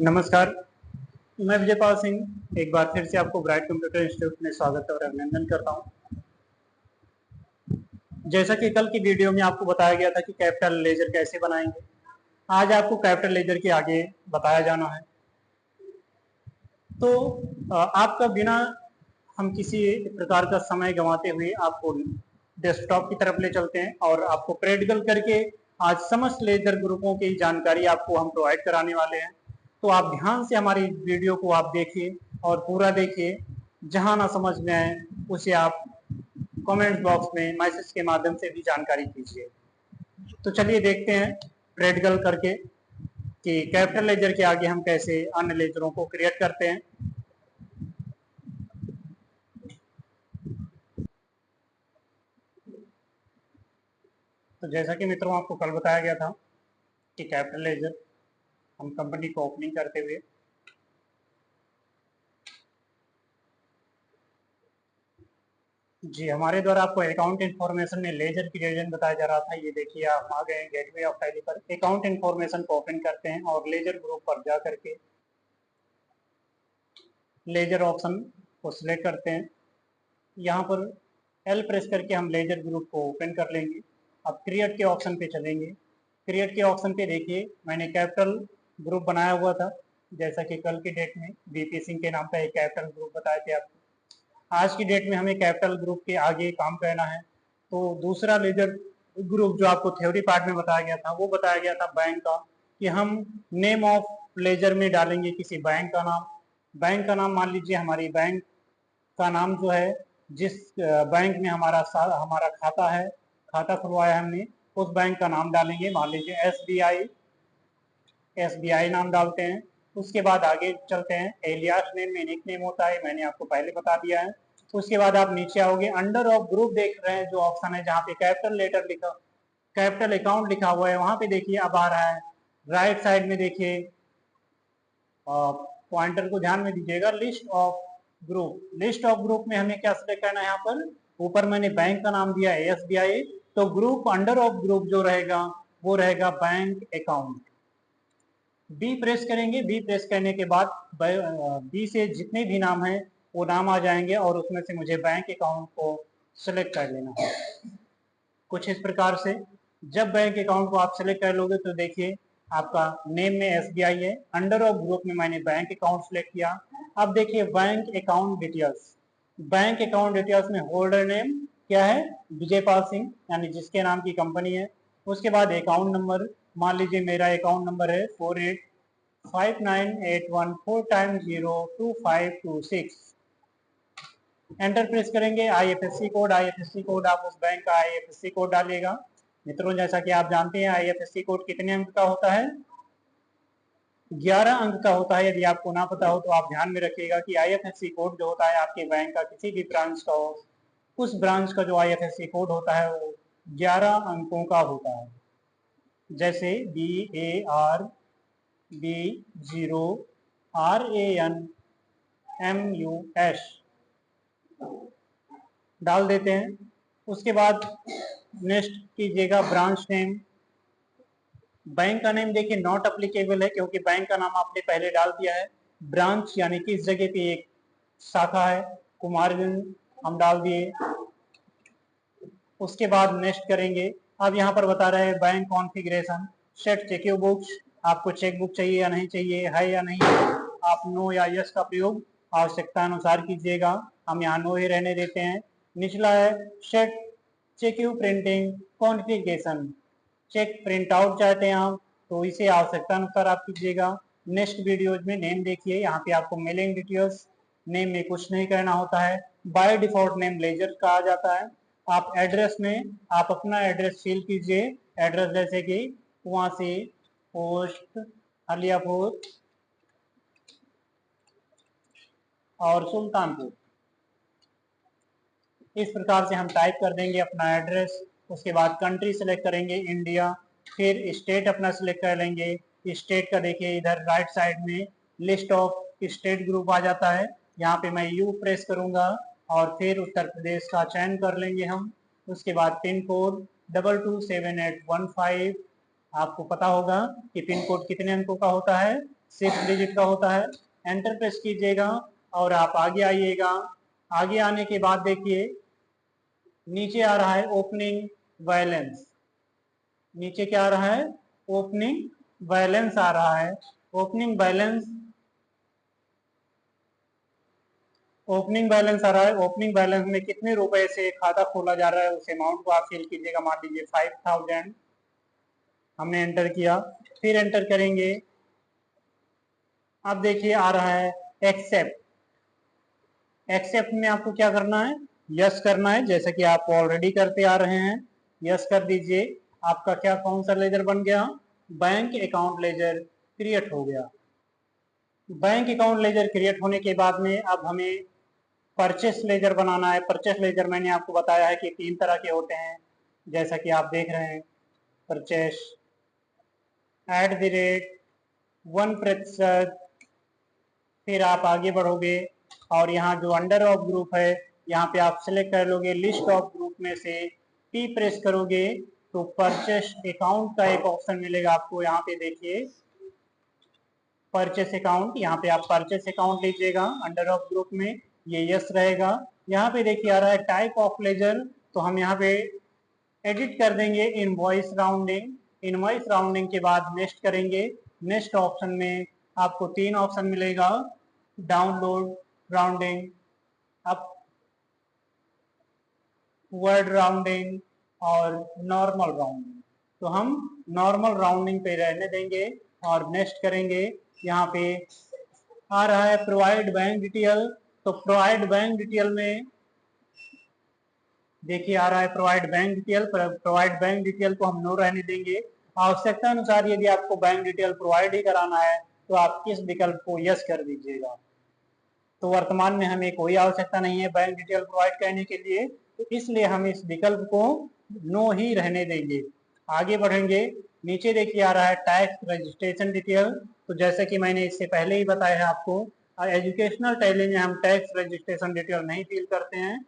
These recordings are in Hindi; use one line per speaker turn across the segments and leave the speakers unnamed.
नमस्कार, मैं विजयपाल सिंह एक बार फिर से आपको ब्राइट कंप्यूटर इंस्टीट्यूट में स्वागत और अभिनंदन करता हूं। जैसा कि कल की वीडियो में आपको बताया गया था कि कैपिटल लेजर कैसे बनाएंगे, आज आपको कैपिटल लेजर के आगे बताया जाना है। तो आपका बिना हम किसी प्रकार का समय गंवाते हुए आपको डेस्कटॉप की तरफ ले चलते हैं और आपको प्रैक्टिकल करके आज समस्त लेजर ग्रुपों की जानकारी आपको हम प्रोवाइड कराने वाले हैं। तो आप ध्यान से हमारी वीडियो को आप देखिए और पूरा देखिए। जहां ना समझ में आए उसे आप कमेंट बॉक्स में मैसेज के माध्यम से भी जानकारी कीजिए। तो चलिए देखते हैं प्रैक्टिकल करके कि कैपिटल लेजर के आगे हम कैसे अन्य लेजरों को क्रिएट करते हैं। तो जैसा कि मित्रों आपको कल बताया गया था कि कैपिटल लेजर हम कंपनी को ओपनिंग करते हुए जी हमारे द्वारा आपको अकाउंट इन्फॉर्मेशन में लेजर क्रिएशन बताया जा रहा था। ये देखिए आप आ गए गेटवे ऑफ टैली पर। अकाउंट इन्फॉर्मेशन को ओपन करते हैं और लेजर ग्रुप पर जा करके लेजर ऑप्शन को सिलेक्ट करते हैं। यहाँ पर एल प्रेस करके हम लेजर ग्रुप को ओपन कर लेंगे। अब क्रिएट के ऑप्शन पे चलेंगे। क्रिएट के ऑप्शन पे देखिए मैंने कैपिटल ग्रुप बनाया हुआ था, जैसा कि कल की डेट में बीपी सिंह के नाम पर एक कैपिटल ग्रुप बताए थे आपको। आज की डेट में हमें कैपिटल ग्रुप के आगे काम करना है। तो दूसरा लेजर ग्रुप जो आपको थ्योरी पार्ट में बताया गया था वो बताया गया था बैंक का, कि हम नेम ऑफ लेजर में डालेंगे किसी बैंक का नाम। बैंक का नाम मान लीजिए हमारी बैंक का नाम जो है, जिस बैंक में हमारा खाता है, खाता खुलवाया हमने, उस बैंक का नाम डालेंगे। मान लीजिए एसबीआई नाम डालते हैं। उसके बाद आगे चलते हैं। एलियास नेम में निक नेम होता है, मैंने आपको पहले बता दिया है। उसके बाद आप नीचे आओगे, अंडर ऑफ ग्रुप देख रहे हैं जो ऑप्शन है जहाँ पे कैपिटल लेटर लिखा, कैपिटल अकाउंट लिखा हुआ है, वहां पे देखिए अब आ रहा है राइट साइड में। देखिए पॉइंटर को ध्यान में दीजिएगा, list of group. List of group में हमें क्या सिलेक्ट करना है? यहाँ पर ऊपर मैंने बैंक का नाम दिया है एसबीआई, तो ग्रुप अंडर ऑफ ग्रुप जो रहेगा वो रहेगा बैंक अकाउंट। बी प्रेस करेंगे। बी प्रेस करने के बाद बी से जितने भी नाम हैं वो नाम आ जाएंगे और उसमें से मुझे बैंक अकाउंट को सिलेक्ट कर लेना है। कुछ इस प्रकार से जब बैंक अकाउंट को आप सिलेक्ट कर लोगे तो देखिए आपका नेम में एसबीआई है, अंडर ऑफ ग्रुप में मैंने बैंक अकाउंट सिलेक्ट किया। अब देखिए bank account details, bank account details में होल्डर नेम क्या है? विजयपाल सिंह, यानी जिसके नाम की कंपनी है। उसके बाद अकाउंट नंबर, मान लीजिए मेरा अकाउंट नंबर है 485981 एंटर प्रेस करेंगे। आईएफएससी कोड, आईएफएससी कोड आप उस बैंक का आईएफएससी कोड डालिएगा। मित्रों जैसा कि आप जानते हैं आईएफएससी कोड कितने अंक का होता है? 11 अंक का होता है। यदि आपको ना पता हो तो आप ध्यान में रखिएगा कि आईएफएससी कोड जो होता है आपके बैंक का किसी भी ब्रांच का हो, उस ब्रांच का जो आईएफएससी कोड होता है वो 11 अंकों का होता है। जैसे BARB0RANMUS डाल देते हैं। उसके बाद नेक्स्ट कीजिएगा ब्रांच नेम। बैंक का नेम देखिए नॉट अप्लीकेबल है क्योंकि बैंक का नाम आपने पहले डाल दिया है। ब्रांच यानी कि इस जगह पे एक शाखा है, कुमारगंज हम डाल दिए। उसके बाद नेक्स्ट करेंगे। अब यहाँ पर बता रहे हैं bank configuration, set cheque books, आपको चेक बुक चाहिए या नहीं चाहिए, है या नहीं, आप नो या यस का प्रयोग आवश्यकता अनुसार कीजिएगा। हम यहाँ नो ही रहने देते हैं। निचला है set cheque printing configuration, cheque print out चाहते हैं आप तो इसे आवश्यकता अनुसार आप कीजिएगा। नेक्स्ट वीडियोज में नेम देखिए, यहाँ पे आपको मेलिंग डिटेल्स, नेम में कुछ नहीं करना होता है। बाय डिफॉल्ट नेम लेजर का आ जाता है। आप एड्रेस में आप अपना एड्रेस फिल कीजिए। एड्रेस जैसे कि कुआसी पोस्ट हलियापुर और सुल्तानपुर, इस प्रकार से हम टाइप कर देंगे अपना एड्रेस। उसके बाद कंट्री सिलेक्ट करेंगे इंडिया, फिर स्टेट अपना सिलेक्ट कर लेंगे। स्टेट का देखिए इधर राइट साइड में लिस्ट ऑफ स्टेट ग्रुप आ जाता है, यहाँ पे मैं यू प्रेस करूंगा और फिर उत्तर प्रदेश का चयन कर लेंगे हम। उसके बाद पिन कोड 227815, आपको पता होगा कि पिन कोड कितने अंकों का होता है? 6 डिजिट का होता है। एंटर प्रेस कीजिएगा और आप आगे आइएगा। आगे आने के बाद देखिए नीचे आ रहा है ओपनिंग बैलेंस। नीचे क्या आ रहा है? ओपनिंग बैलेंस आ रहा है। ओपनिंग बैलेंस आ रहा है। ओपनिंग बैलेंस में कितने रुपए से खाता खोला जा रहा है उस अमाउंट को आप फिल कीजिएगा। मान लीजिए 5000 हमने एंटर किया, फिर एंटर करेंगे। अब देखिए आ रहा है एक्सेप्ट। एक्सेप्ट में आपको क्या करना है? यस करना है, जैसे कि आप ऑलरेडी करते आ रहे हैं। यस कर दीजिए। आपका क्या कौन सा लेजर बन गया? बैंक अकाउंट लेजर क्रिएट हो गया। बैंक अकाउंट लेजर क्रिएट होने के बाद में अब हमें परचेस लेजर बनाना है। परचेस लेजर मैंने आपको बताया है कि 3 तरह के होते हैं, जैसा कि आप देख रहे हैं। परचेस @1%, फिर आप आगे बढ़ोगे और यहाँ जो अंडर ऑफ ग्रुप है यहाँ पे आप सिलेक्ट कर लोगे लिस्ट ऑफ ग्रुप में से P प्रेस करोगे तो परचेस अकाउंट का एक ऑप्शन मिलेगा आपको। यहाँ पे देखिए परचेस अकाउंट, यहाँ पे आप परचेस अकाउंट लीजिएगा अंडर ऑफ ग्रुप में, ये यस रहेगा। यहाँ पे देखिए आ रहा है टाइप ऑफ लेजर, तो हम यहाँ पे एडिट कर देंगे इनवॉइस राउंडिंग। इनवॉइस राउंडिंग के बाद नेक्स्ट करेंगे। नेक्स्ट ऑप्शन में आपको 3 ऑप्शन मिलेगा, download rounding, up word rounding और नॉर्मल राउंडिंग। तो हम नॉर्मल राउंडिंग पे रहने देंगे और नेक्स्ट करेंगे। यहाँ पे आ रहा है प्रोवाइड बैंक डिटेल, तो प्रोवाइड बैंक डिटेल में देखिए आ रहा है provide bank detail. Provide bank detail को हम नो रहने देंगे। आवश्यकता अनुसार यदि आपको बैंक डिटेल प्रोवाइड ही कराना है तो आप इस विकल्प को यस कर दीजिएगा। तो वर्तमान में हमें कोई आवश्यकता नहीं है बैंक डिटेल प्रोवाइड करने के लिए, तो इसलिए हम इस विकल्प को नो ही रहने देंगे। आगे बढ़ेंगे। नीचे देखिए आ रहा है टैक्स रजिस्ट्रेशन डिटेल, तो जैसे कि मैंने इससे पहले ही बताया है आपको, एजुकेशनल टैली में हम टैक्स रजिस्ट्रेशन डिटेल नहीं फिल करते हैं।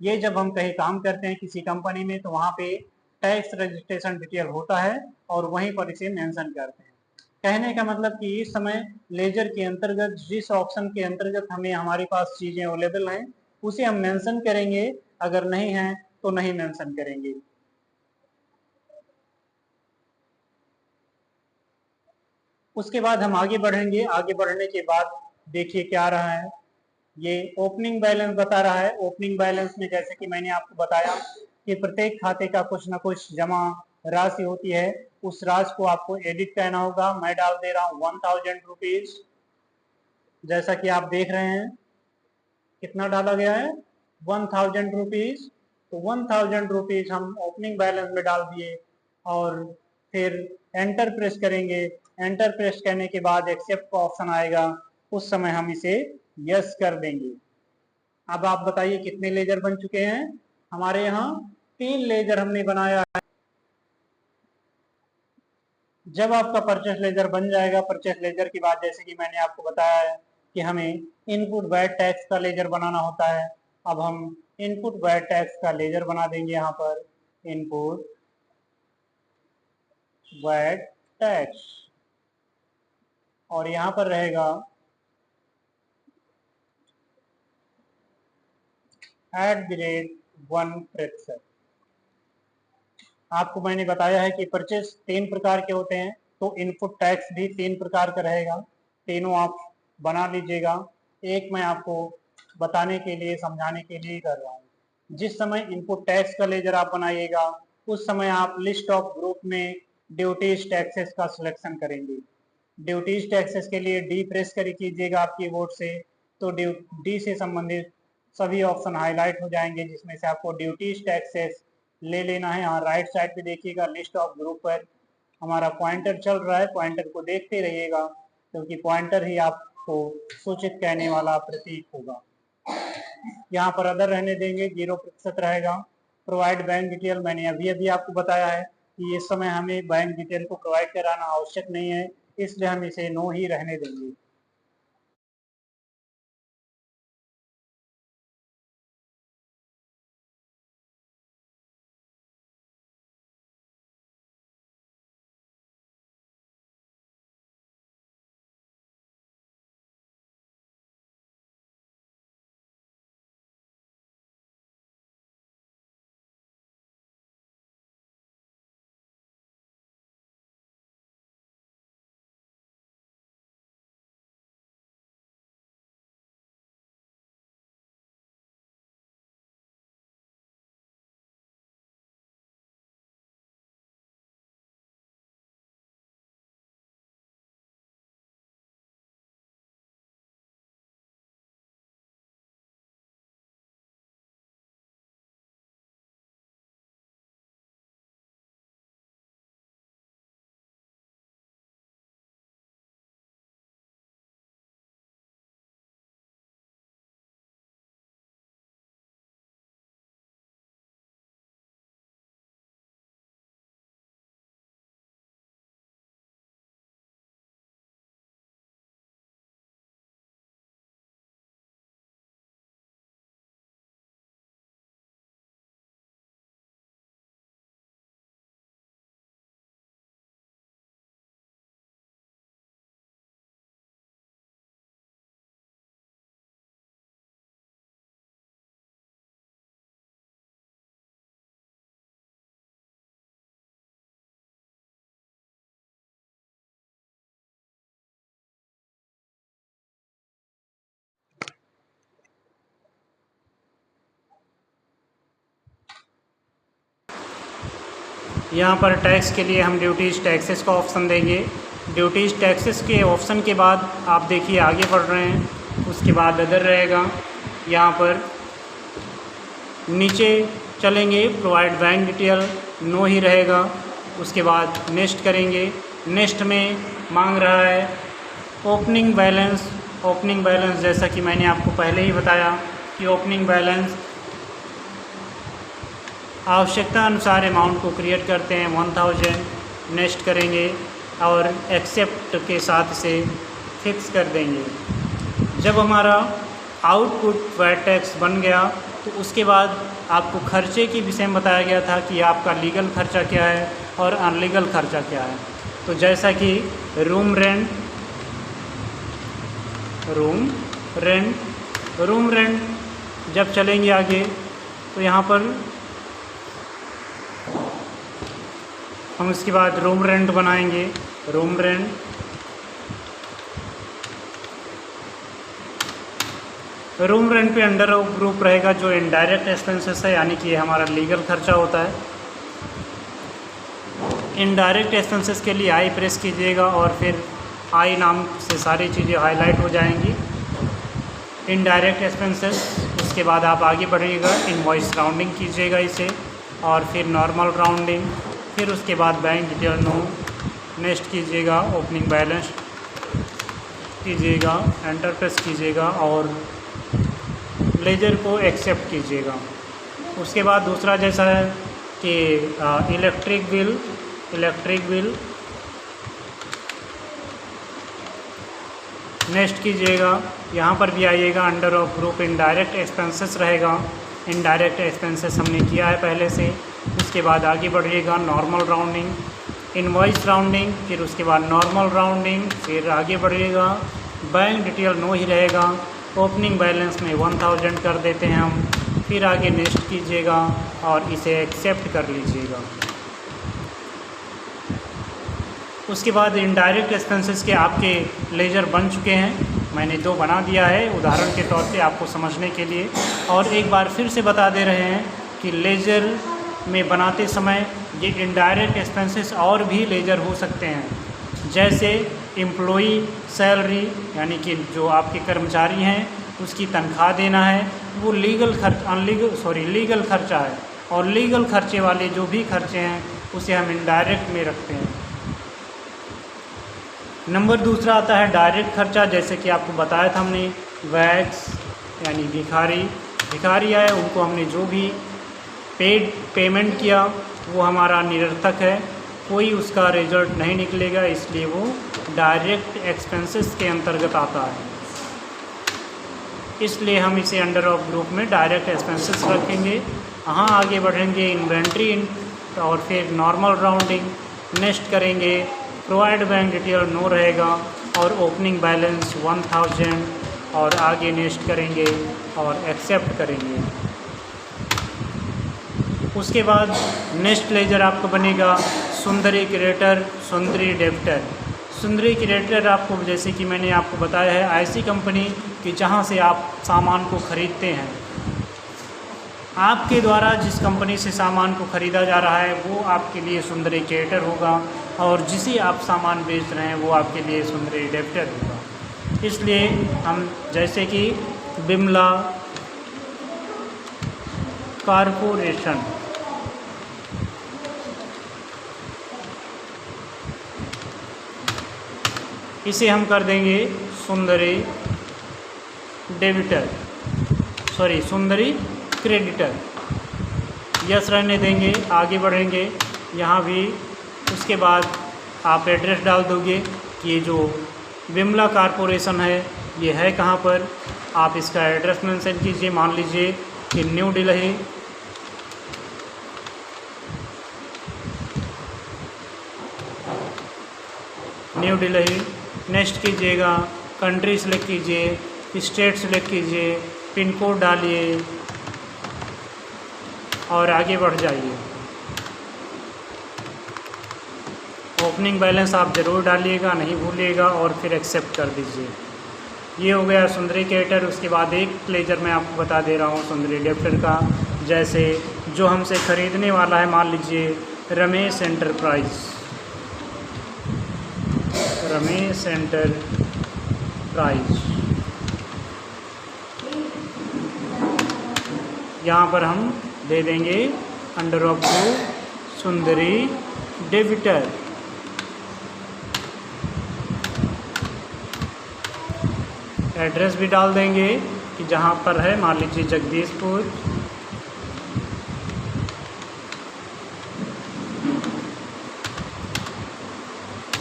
ये जब हम कहीं काम करते हैं किसी कंपनी में तो वहाँ पे टैक्स रजिस्ट्रेशन डिटेल होता है और वहीं पर इसे मेंशन करते हैं। कहने का मतलब कि इस समय लेजर के अंतर्गत जिस ऑप्शन के अंतर्गत हमें हमारे पास चीजें अवेलेबल हैं उसे हम मेंशन करेंगे, अगर नहीं है तो नहीं मेंशन करेंगे। उसके बाद हम आगे बढ़ेंगे। आगे बढ़ने के बाद देखिए क्या आ रहा है, ये ओपनिंग बैलेंस बता रहा है। ओपनिंग बैलेंस में जैसे कि मैंने आपको बताया कि प्रत्येक खाते का कुछ ना कुछ जमा राशि होती है, उस राशि को आपको एडिट करना होगा। मैं डाल दे रहा हूँ 1000 रुपीज। जैसा कि आप देख रहे हैं कितना डाला गया है, 1000 रुपीज। तो 1000 रुपीज हम ओपनिंग बैलेंस में डाल दिए और फिर एंटर प्रेस करेंगे। एंटर प्रेस करने के बाद एक्सेप्ट का ऑप्शन आएगा, उस समय हम इसे यस कर देंगे। अब आप बताइए कितने लेजर बन चुके हैं? हमारे यहाँ 3 लेजर हमने बनाया है। जब आपका परचेस लेजर बन जाएगा, परचेस लेजर की बात जैसे कि मैंने आपको बताया है कि हमें इनपुट वैट टैक्स का लेजर बनाना होता है। अब हम इनपुट वैट टैक्स का लेजर बना देंगे। यहाँ पर इनपुट वैट टैक्स और यहाँ पर रहेगा @1%। आपको मैंने बताया है कि परचेस 3 प्रकार के होते हैं, तो इनपुट टैक्स भी 3 प्रकार का रहेगा। तीनों आप बना लीजिएगा। एक मैं आपको बताने के लिए समझाने के लिए कर रहा हूँ। जिस समय इनपुट टैक्स का लेजर आप बनाइएगा उस समय आप लिस्ट ऑफ ग्रुप में ड्यूटीज टैक्सेस का सिलेक्शन करेंगे। ड्यूटीज टैक्सेस के लिए डी प्रेस कर कीजिएगा आपकी कीबोर्ड से, तो डी से संबंधित सभी ऑप्शन हाईलाइट हो जाएंगे जिसमें से आपको ड्यूटीज टैक्सेस ले लेना है। यहाँ राइट साइड पे देखिएगा लिस्ट ऑफ ग्रुप पर हमारा पॉइंटर चल रहा है, पॉइंटर को देखते रहिएगा क्योंकि पॉइंटर ही आपको सूचित करने वाला प्रतीक होगा। यहाँ पर अदर रहने देंगे, 0% रहेगा। प्रोवाइड बैंक डिटेल मैंने अभी अभी आपको बताया है कि इस समय हमें बैंक डिटेल को प्रोवाइड कराना आवश्यक नहीं है, इसलिए हम इसे नो ही रहने देंगे। यहाँ पर टैक्स के लिए हम ड्यूटीज़ टैक्सेस का ऑप्शन देंगे। ड्यूटीज़ टैक्सेस के ऑप्शन के बाद आप देखिए आगे बढ़ रहे हैं, उसके बाद अदर रहेगा। यहाँ पर नीचे चलेंगे, प्रोवाइड बैंक डिटेल नो ही रहेगा। उसके बाद नेक्स्ट करेंगे। नेक्स्ट में मांग रहा है ओपनिंग बैलेंस। ओपनिंग बैलेंस जैसा कि मैंने आपको पहले ही बताया कि ओपनिंग बैलेंस आवश्यकता अनुसार अमाउंट को क्रिएट करते हैं 1000। नेक्स्ट करेंगे और एक्सेप्ट के साथ इसे फिक्स कर देंगे। जब हमारा आउटपुट वैट टैक्स बन गया तो उसके बाद आपको खर्चे के विषय में बताया गया था कि आपका लीगल खर्चा क्या है और अनलीगल खर्चा क्या है। तो जैसा कि रूम रेंट जब चलेंगे आगे तो यहाँ पर हम इसके बाद रूम रेंट बनाएंगे। रूम रेंट पे अंडर ऑफ ग्रुप रहेगा जो इनडायरेक्ट एक्सपेंसेस है, यानी कि ये हमारा लीगल खर्चा होता है। इनडायरेक्ट एक्सपेंसेस के लिए आई प्रेस कीजिएगा और फिर आई नाम से सारी चीज़ें हाईलाइट हो जाएंगी। इनडायरेक्ट एक्सपेंसेस, उसके बाद आप आगे बढ़िएगा, इनवॉइस राउंडिंग कीजिएगा इसे और फिर नॉर्मल राउंडिंग, फिर उसके बाद बैंक डिटेल नो। नेक्स्ट कीजिएगा, ओपनिंग बैलेंस कीजिएगा, एंटर प्रेस कीजिएगा और लेजर को एक्सेप्ट कीजिएगा। उसके बाद दूसरा जैसा है कि इलेक्ट्रिक बिल नेक्स्ट कीजिएगा। यहाँ पर भी आइएगा, under of group indirect expenses रहेगा। इनडायरेक्ट एक्सपेंसेस हमने किया है पहले से। उसके बाद आगे बढ़िएगा, नॉर्मल राउंडिंग, इनवॉइस राउंडिंग, फिर उसके बाद नॉर्मल राउंडिंग, फिर आगे बढ़िएगा, बैंक डिटेल नो ही रहेगा। ओपनिंग बैलेंस में 1000 कर देते हैं हम। फिर आगे नेक्स्ट कीजिएगा और इसे एक्सेप्ट कर लीजिएगा। उसके बाद इनडायरेक्ट एक्सपेंसेस के आपके लेजर बन चुके हैं। मैंने 2 बना दिया है उदाहरण के तौर पे आपको समझने के लिए, और एक बार फिर से बता दे रहे हैं कि लेजर में बनाते समय ये इनडायरेक्ट एक्सपेंसेस और भी लेजर हो सकते हैं, जैसे एम्प्लॉई सैलरी, यानी कि जो आपके कर्मचारी हैं उसकी तनख्वाह देना है, वो लीगल खर्चा है। और लीगल खर्चे वाले जो भी खर्चे हैं उसे हम इनडायरेक्ट में रखते हैं। नंबर दूसरा आता है डायरेक्ट खर्चा, जैसे कि आपको बताया था हमने, वैक्स यानी भिखारी आए, उनको हमने जो भी पेमेंट किया वो हमारा निरर्थक है, कोई उसका रिजल्ट नहीं निकलेगा, इसलिए वो डायरेक्ट एक्सपेंसेस के अंतर्गत आता है। इसलिए हम इसे अंडर ऑफ ग्रुप में डायरेक्ट एक्सपेंसेस रखेंगे। यहाँ आगे बढ़ेंगे, इन्वेंट्री और फिर नॉर्मल राउंडिंग। नेक्स्ट करेंगे, प्रोवाइड बैंक डिटेल नो रहेगा और ओपनिंग बैलेंस 1000, और आगे नेक्स्ट करेंगे और एक्सेप्ट करेंगे। उसके बाद नेक्स्ट लेजर आपको बनेगा सुंदरी क्रिएटर, सुंदरी डेबिटर। सुंदरी क्रिएटर आपको, जैसे कि मैंने आपको बताया है, ऐसी कंपनी कि जहां से आप सामान को ख़रीदते हैं। आपके द्वारा जिस कंपनी से सामान को ख़रीदा जा रहा है वो आपके लिए सुंदरी क्रिएटर होगा, और जिसे आप सामान बेच रहे हैं वो आपके लिए सुंदरी डेबिटर होगा। इसलिए हम, जैसे कि बिमला कारपोरेशन, इसे हम कर देंगे सुंदरी क्रेडिटर। यस रहने देंगे, आगे बढ़ेंगे। यहाँ भी उसके बाद आप एड्रेस डाल दोगे कि ये जो बिमला कारपोरेशन है ये है कहाँ पर, आप इसका एड्रेस मेंशन कीजिए। मान लीजिए कि न्यू दिल्ली। नेक्स्ट कीजिएगा, कंट्री सेलेक्ट कीजिए, स्टेट सेलेक्ट कीजिए, पिन कोड डालिए और आगे बढ़ जाइए। ओपनिंग बैलेंस आप ज़रूर डालिएगा, नहीं भूलिएगा, और फिर एक्सेप्ट कर दीजिए। ये हो गया सुंदरी क्रिएटर। उसके बाद एक लेजर मैं आपको बता दे रहा हूँ सुंदरी डेबिटर का, जैसे जो हमसे ख़रीदने वाला है, मान लीजिए रमेश एंटरप्राइज, रमेश एंटरप्राइज। यहाँ पर हम दे देंगे under of group Sundari debtor. Address भी डाल देंगे कि जहाँ पर है, मान लीजिए Jagdishpur,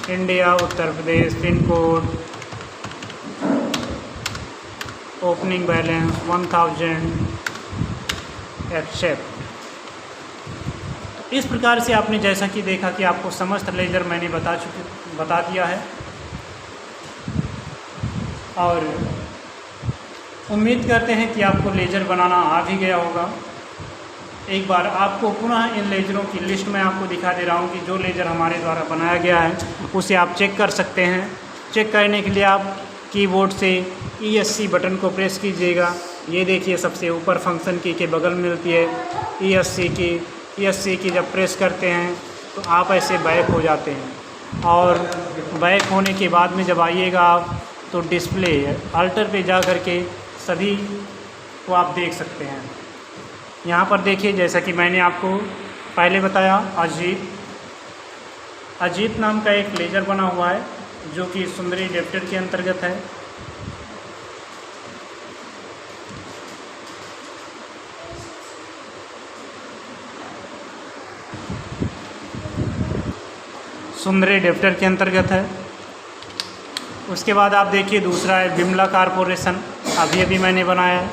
India, Uttar Pradesh, pin code, opening balance 1000, accept. इस प्रकार से आपने जैसा कि देखा कि आपको समस्त लेजर मैंने बता दिया है, और उम्मीद करते हैं कि आपको लेजर बनाना आ भी गया होगा। एक बार आपको पुनः इन लेजरों की लिस्ट में आपको दिखा दे रहा हूँ कि जो लेजर हमारे द्वारा बनाया गया है उसे आप चेक कर सकते हैं। चेक करने के लिए आप कीबोर्ड से ESC बटन को प्रेस कीजिएगा। ये देखिए सबसे ऊपर फंक्शन की के बगल में मिलती है ESC की। ESC की जब प्रेस करते हैं तो आप ऐसे बैक हो जाते हैं, और बैक होने के बाद में जब आइएगा आप तो डिस्प्ले अल्टर पे जा कर के सभी को आप देख सकते हैं। यहाँ पर देखिए, जैसा कि मैंने आपको पहले बताया, अजीत नाम का एक लेजर बना हुआ है जो कि सुंदरी डेबिटर के अंतर्गत है। सुंदरी डेबिटर के अंतर्गत है। उसके बाद आप देखिए दूसरा है बिमला कारपोरेशन, अभी अभी मैंने बनाया है,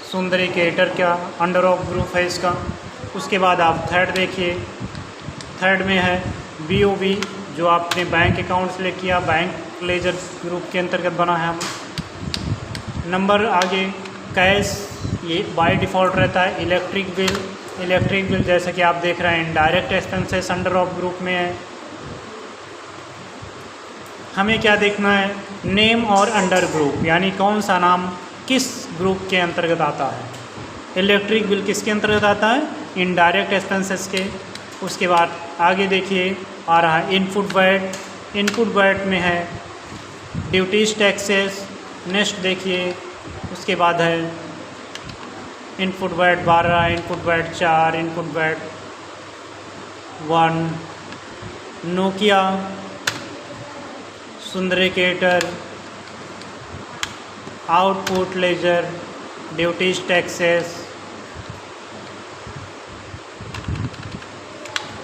सुंदरी क्रिएटर का अंडर ऑफ ग्रुप है इसका। उसके बाद आप थर्ड देखिए, थर्ड में है BOB, जो आपने बैंक अकाउंट सेलेक्ट किया, बैंक लेजर ग्रुप के अंतर्गत बना है हम। नंबर आगे कैश, ये बाय डिफ़ॉल्ट रहता है। इलेक्ट्रिक बिल जैसा कि आप देख रहे हैं indirect expenses under of group में है। हमें क्या देखना है, नेम और अंडर ग्रुप, यानी कौन सा नाम किस ग्रुप के अंतर्गत आता है। इलेक्ट्रिक बिल किसके अंतर्गत आता है, इनडायरेक्ट एक्सपेंसेस के। उसके बाद आगे देखिए आ रहा है इनपुट वैट में है ड्यूटीज टैक्सेस। नेक्स्ट देखिए उसके बाद है input VAT 12, input VAT 4, input VAT 1, नोकिया, sundry creditor, output ledger, duties taxes.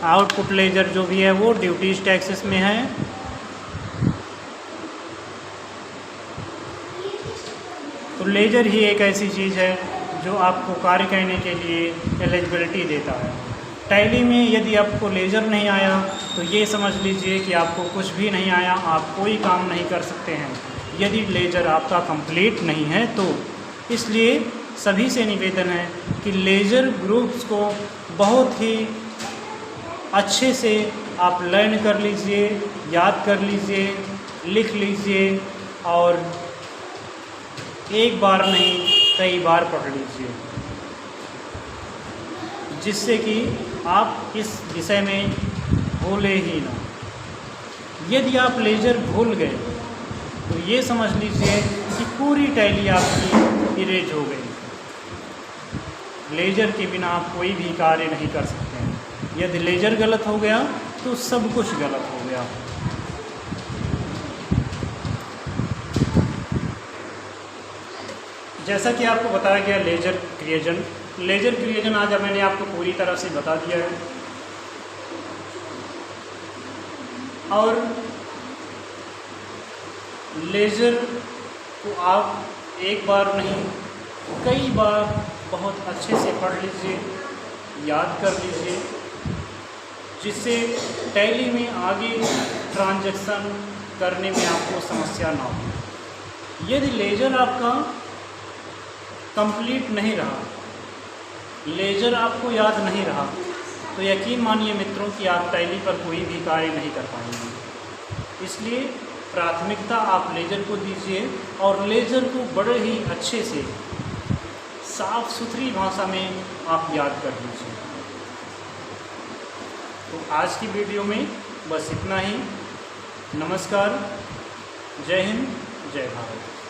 Output ledger जो भी है वो ड्यूटीज टैक्सेस में है। तो लेजर ही एक ऐसी चीज़ है जो आपको कार्य करने के लिए एलिजिबिलिटी देता है। टैली में यदि आपको लेजर नहीं आया तो ये समझ लीजिए कि आपको कुछ भी नहीं आया, आप कोई काम नहीं कर सकते हैं यदि लेजर आपका कंप्लीट नहीं है तो। इसलिए सभी से निवेदन है कि लेजर ग्रुप्स को बहुत ही अच्छे से आप लर्न कर लीजिए, याद कर लीजिए, लिख लीजिए, और एक बार नहीं कई बार पढ़ लीजिए, जिससे कि आप इस विषय में भूले ही ना। यदि आप लेजर भूल गए तो ये समझ लीजिए कि पूरी टैली आपकी इरेज हो गई। लेजर के बिना आप कोई भी कार्य नहीं कर सकते हैं। यदि लेजर गलत हो गया तो सब कुछ गलत हो गया। जैसा कि आपको बताया गया लेजर क्रिएशन आज मैंने आपको पूरी तरह से बता दिया है। और लेजर को आप एक बार नहीं कई बार बहुत अच्छे से पढ़ लीजिए, याद कर लीजिए, जिससे टैली में आगे ट्रांजैक्शन करने में आपको समस्या ना हो। यदि लेजर आपका कंप्लीट नहीं रहा, लेजर आपको याद नहीं रहा, तो यकीन मानिए मित्रों कि आप टैली पर कोई भी कार्य नहीं कर पाएंगे। इसलिए प्राथमिकता आप लेजर को दीजिए और लेजर को बड़े ही अच्छे से साफ सुथरी भाषा में आप याद कर लीजिए। तो आज की वीडियो में बस इतना ही। नमस्कार, जय हिंद, जय भारत।